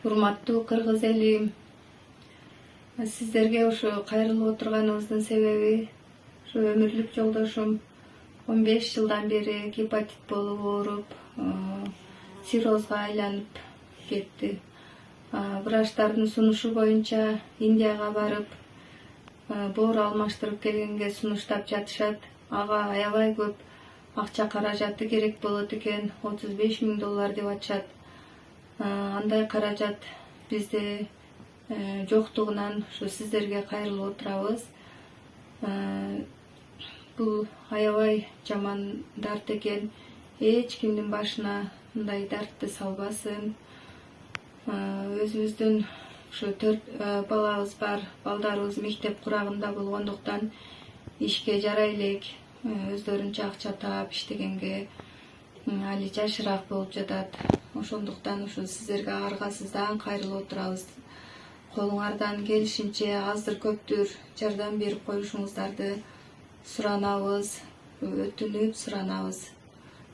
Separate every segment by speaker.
Speaker 1: Урматтуу кыргыз эли, сиздерге ушу кайрылып отурганыбыздын себеби ушу өмүрлүк жолдошум 15 жылдан бери гепатит болуп ооруп, циррозго айланып кетти. Врачтардын сунушу боюнча Индияга барып, боор алмаштырып келгенге сунуштап жатышат. Ага аябай көп акча каражаты керек болот экен, $35 000 деп атышат. Андай каражат бизде жоктугунан ушу сиздерге кайрылып отурабыз. Бул аябай жаман дарт экен. Эч кимдин башына мындай дартты салбасын. Өзүбүздүн ушу 4 балабыз бар. Балдарыбыз мектеп курагында болгондуктан ишке жарай элек, өздөрүнчө акча таап иштегенге али жашыраак болуп жатат. Ошондуктан ушу сиздерге аргасыздан кайрылып отурабыз. Колуңардан келишинче аздыр көптүр жардам берип коюшуңуздарды суранабыз, өтүнүп суранабыз.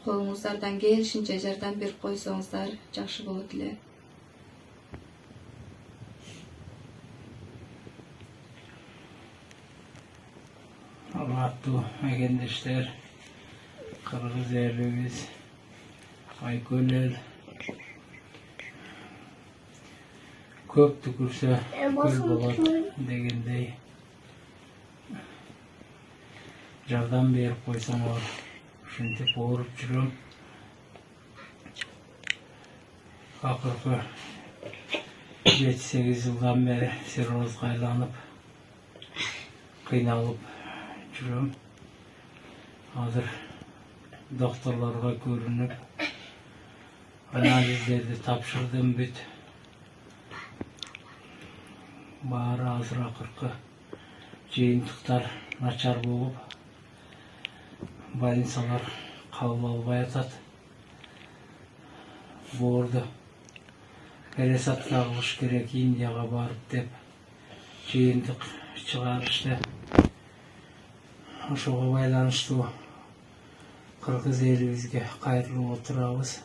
Speaker 1: Колуңуздардан келишинче жардам берип койсоңуздар жакшы болот эле.
Speaker 2: Урматтуу мекендештер, кыргыз элибиз, Айкөл эл көп түкүрсө көл болот дегендей жардам берип койсоңор, ушинтип ооруп жүрөм. Акыркы 7-8 жылдан бери циррозго айланып, кыйналып жүрөм. Азыр докторлорго көрүнүп, анализдерди тапшырдым, бүт. Баары азыр акыркы жыйынтыктар начар болуп, больницалар кабыл албай атат. Боорду пересадка кылыш керек, Индияга барып деп жыйынтык чыгарышты. Ошого байланыштуу кыргыз элибизге кайрылып отурабыз.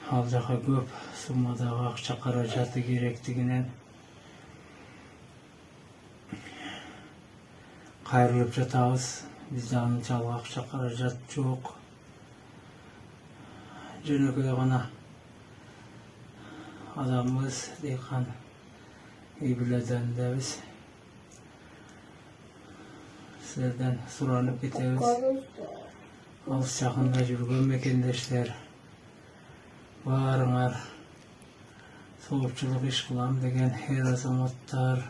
Speaker 2: Ал жака көп суммадагы акча каражаты керектигинен кайрылып жатабыз. Бизде анчалык акча каражат жок. Жөнөкөй гана адамбыз, дыйкан үй бүлөдөндөбүз. Силерден суранып кетебиз. Алыс жакында жүргөн мекендештер, баарыңар соопчулук иш кылам деген эр азаматтар,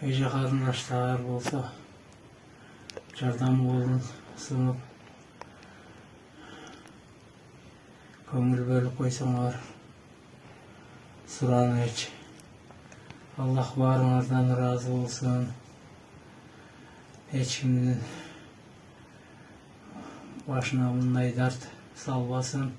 Speaker 2: эже карындаштар болсо жардам колун сунуп көңүл бөлүп койсоңор сураныч. Аллах баарыңардан ыраазы болсун. Эч кимдин башына мындай дарт салбасын.